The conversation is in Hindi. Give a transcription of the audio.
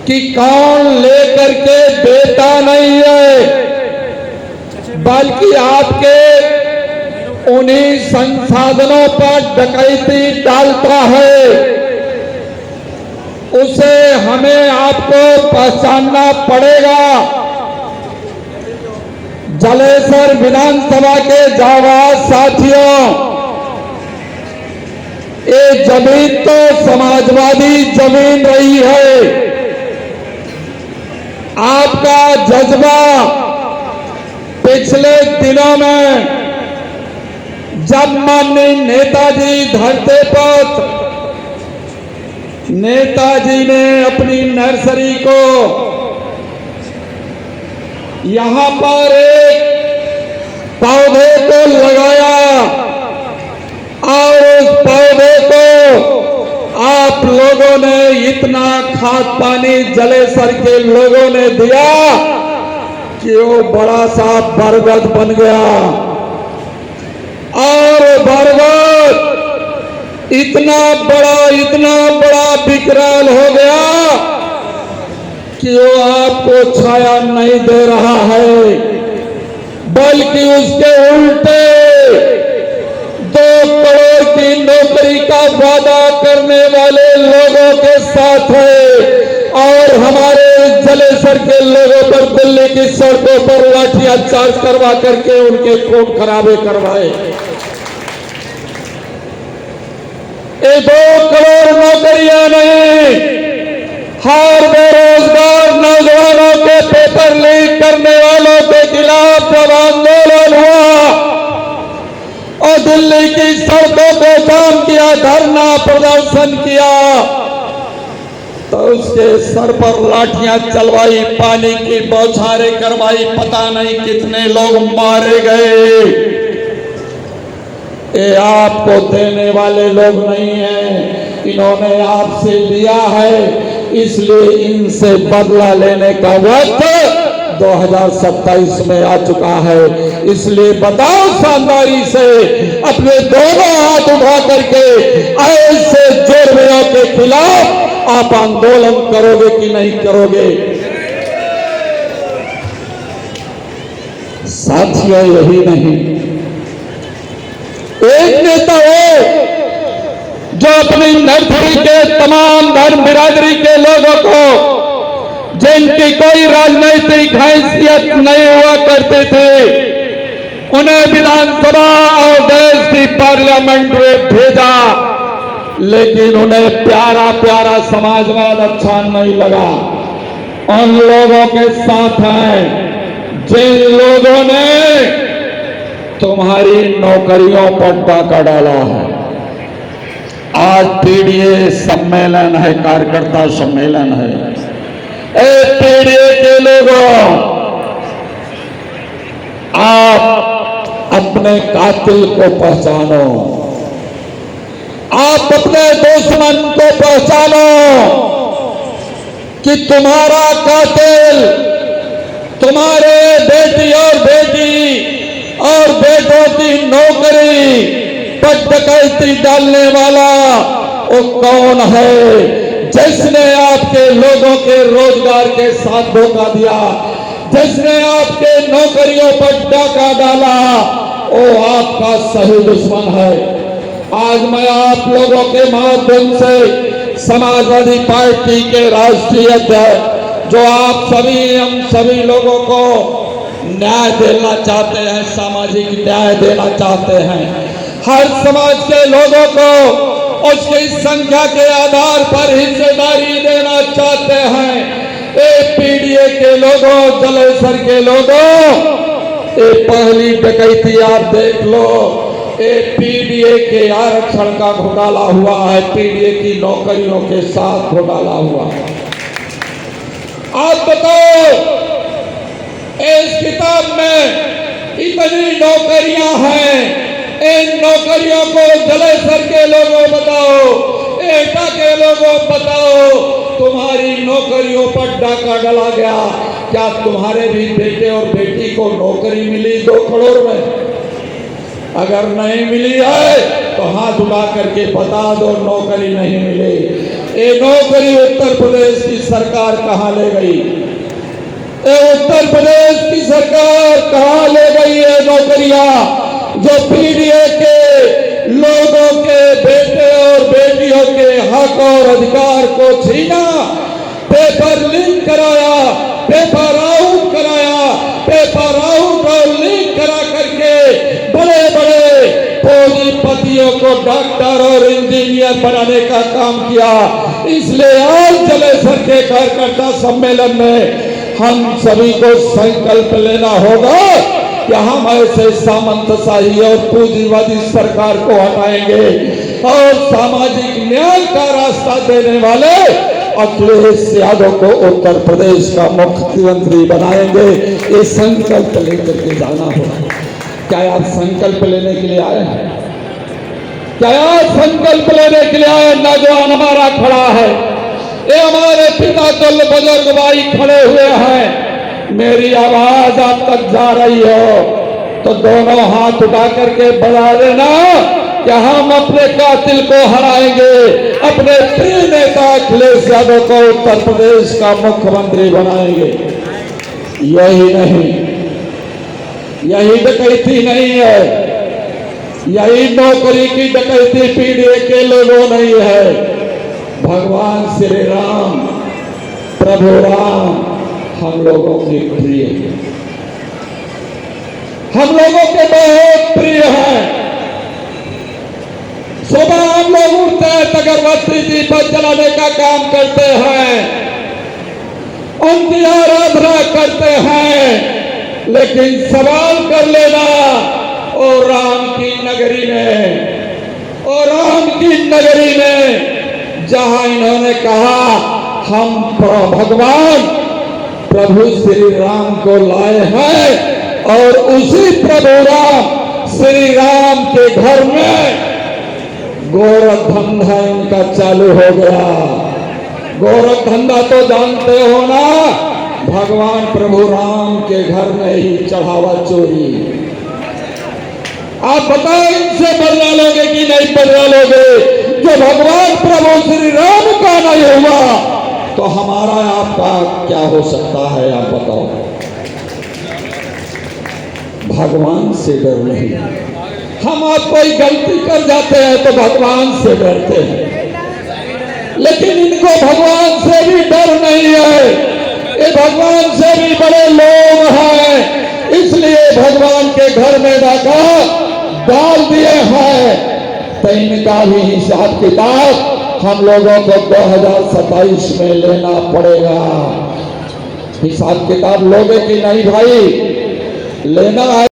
कि कौन लेकर के देता नहीं है, बल्कि आपके उन्हीं संसाधनों पर डकैती डालता है। उसे हमें आपको पहचानना पड़ेगा। जलेसर विधानसभा के जाबाज साथियों, ये जमीन तो समाजवादी जमीन रही है। आपका जज्बा पिछले दिनों में जब माननीय नेताजी धरते पर नेताजी ने अपनी नर्सरी को यहां पर एक पौधे को लगाया और उस पौधे को आप लोगों ने इतना खाद पानी जलेसर के लोगों ने दिया कि वो बड़ा सा बरगद बन गया। और बरगद इतना बड़ा विकराल हो गया कि वो आपको छाया नहीं दे रहा है, बल्कि उसके उल्टे 2 करोड़ की नौकरी का वादा करने वाले लोगों के साथ है। और हमारे जलेसर के लोगों पर दिल्ली की सड़कों पर लाठियां चार्ज करवा करके उनके खून खराबे करवाए। ये 2 करोड़ नौकरियां नहीं, हर बेरोजगार नौजवानों के पेपर लीक करने वालों के खिलाफ जब आंदोलन हुआ और दिल्ली की सड़कों को जाम किया, धरना प्रदर्शन किया, तो उसके सर पर लाठियां चलवाई, पानी की बौछारें करवाई, पता नहीं कितने लोग मारे गए। ये आपको देने वाले लोग नहीं हैं, इन्होंने आपसे लिया है, इसलिए इनसे बदला लेने का वक्त 2027 में आ चुका है। इसलिए बताओ शानदारी से, अपने दोनों हाथ उठा करके ऐसे जुर्मियों के खिलाफ आप आंदोलन करोगे कि नहीं करोगे? साथियों, यही नहीं, एक नेता हो जो अपनी नर्सरी के तमाम धर्म बिरादरी के लोगों को, जिनकी कोई राजनीतिक हैसियत नहीं हुआ करते थे, उन्हें विधानसभा और देश की पार्लियामेंट में भेजा, लेकिन उन्हें प्यारा प्यारा समाजवाद अच्छा नहीं लगा। उन लोगों के साथ हैं जिन लोगों ने तुम्हारी नौकरियों पर डाका डाला है। आज पीडीए सम्मेलन है, कार्यकर्ता सम्मेलन है। पीडीए के लोगों, आप अपने कातिल को पहचानो, आप अपने दुश्मन को पहचानो कि तुम्हारा कातिल तुम्हारे बेटी और बेटों की नौकरी पर डकैती डालने वाला वो कौन है? जिसने आपके लोगों के रोजगार के साथ धोखा दिया, जिसने आपके नौकरियों पर डाका डाला, वो आपका सही दुश्मन है। आज मैं आप लोगों के माध्यम से समाजवादी पार्टी के राष्ट्रीय अध्यक्ष, जो आप सभी हम सभी लोगों को न्याय देना चाहते हैं, सामाजिक न्याय देना चाहते हैं, हर समाज के लोगों को उसकी संख्या के आधार पर हिस्सेदारी देना चाहते हैं। पीडीए के लोगों, जलेसर के लोगों, ये पहली डकैती आप देख लो। पीडीए के आरक्षण का घोटाला हुआ है, पीडीए की नौकरियों के साथ घोटाला हुआ। आप बताओ, इस किताब में इतनी नौकरियां हैं, इन नौकरियों को जलेसर के लोगों बताओ, एटा के लोगों बताओ, तुम्हारी नौकरियों पर डाका डाला गया। क्या तुम्हारे भी बेटे और बेटी को नौकरी मिली 2 करोड़ में? अगर नहीं मिली है तो हाथ उठा करके बता दो नौकरी नहीं मिली। ये नौकरी उत्तर प्रदेश की सरकार कहाँ ले गई? ये उत्तर प्रदेश की सरकार कहाँ ले गई है नौकरियां जो पीडीए के लोगों के बेटे और बेटियों के हक और अधिकार को छीना, पेपर लीक कराया, पेपर आउट कराया, पेपर आउट और लीक करा करके बड़े बड़े पूंजीपतियों को डॉक्टर और इंजीनियर बनाने का काम किया। इसलिए आज जलेसर के कार्यकर्ता सम्मेलन में हम सभी को संकल्प लेना होगा कि हम ऐसे सामंतशाही और पूंजीवादी सरकार को हटाएंगे और सामाजिक न्याय का रास्ता देने वाले अखिलेश यादव को उत्तर प्रदेश का मुख्यमंत्री बनाएंगे। ये संकल्प लेकर के जाना होगा। क्या आप संकल्प लेने के लिए आए हैं? क्या आप संकल्प लेने के लिए आए? नौजवान हमारा खड़ा है, ये हमारे पिता तुल बुजुर्ग भाई खड़े हुए हैं। मेरी आवाज आप तक जा रही हो तो दोनों हाथ उठा करके बजा देना कि हम अपने कातिल को हराएंगे, अपने प्रिय नेता अखिलेश यादव को उत्तर प्रदेश का मुख्यमंत्री बनाएंगे। यही नहीं, यही डकैती नहीं है, यही नौकरी की डकैती पीडीए के लोगों नहीं है। भगवान श्री राम, प्रभु राम हम लोगों के प्रिय, हम लोगों के बहुत प्रिय हैं। सुबह हम लोग उठते हैं, अगरबत्ती दीपक जलाने का काम करते हैं, उनकी आराधना करते हैं। लेकिन सवाल कर लेना, और राम की नगरी में, और राम की नगरी में जहां इन्होंने कहा हम भगवान प्रभु श्री राम को लाए हैं, और उसी प्रभु राम श्री राम के घर में गोरख धंधा इनका चालू हो गया। गोरख धंधा तो जानते हो ना, भगवान प्रभु राम के घर में ही चढ़ावा चोरी। आप बताओ इनसे बदला लोगे कि नहीं बदला लोगे? जो भगवान प्रभु श्री राम का नहीं हुआ तो हमारा आपका क्या हो सकता है? आप बताओ। भगवान से डर नहीं। हम आप कोई गलती कर जाते हैं तो भगवान से डरते हैं, लेकिन इनको भगवान से भी डर नहीं है। ये भगवान से भी बड़े लोग हैं, इसलिए भगवान के घर में डाका डाल दिए हैं। तो इनका भी हिसाब किताब हम लोगों को 2027 में लेना पड़ेगा। हिसाब किताब लोगे कि नहीं भाई? लेना है।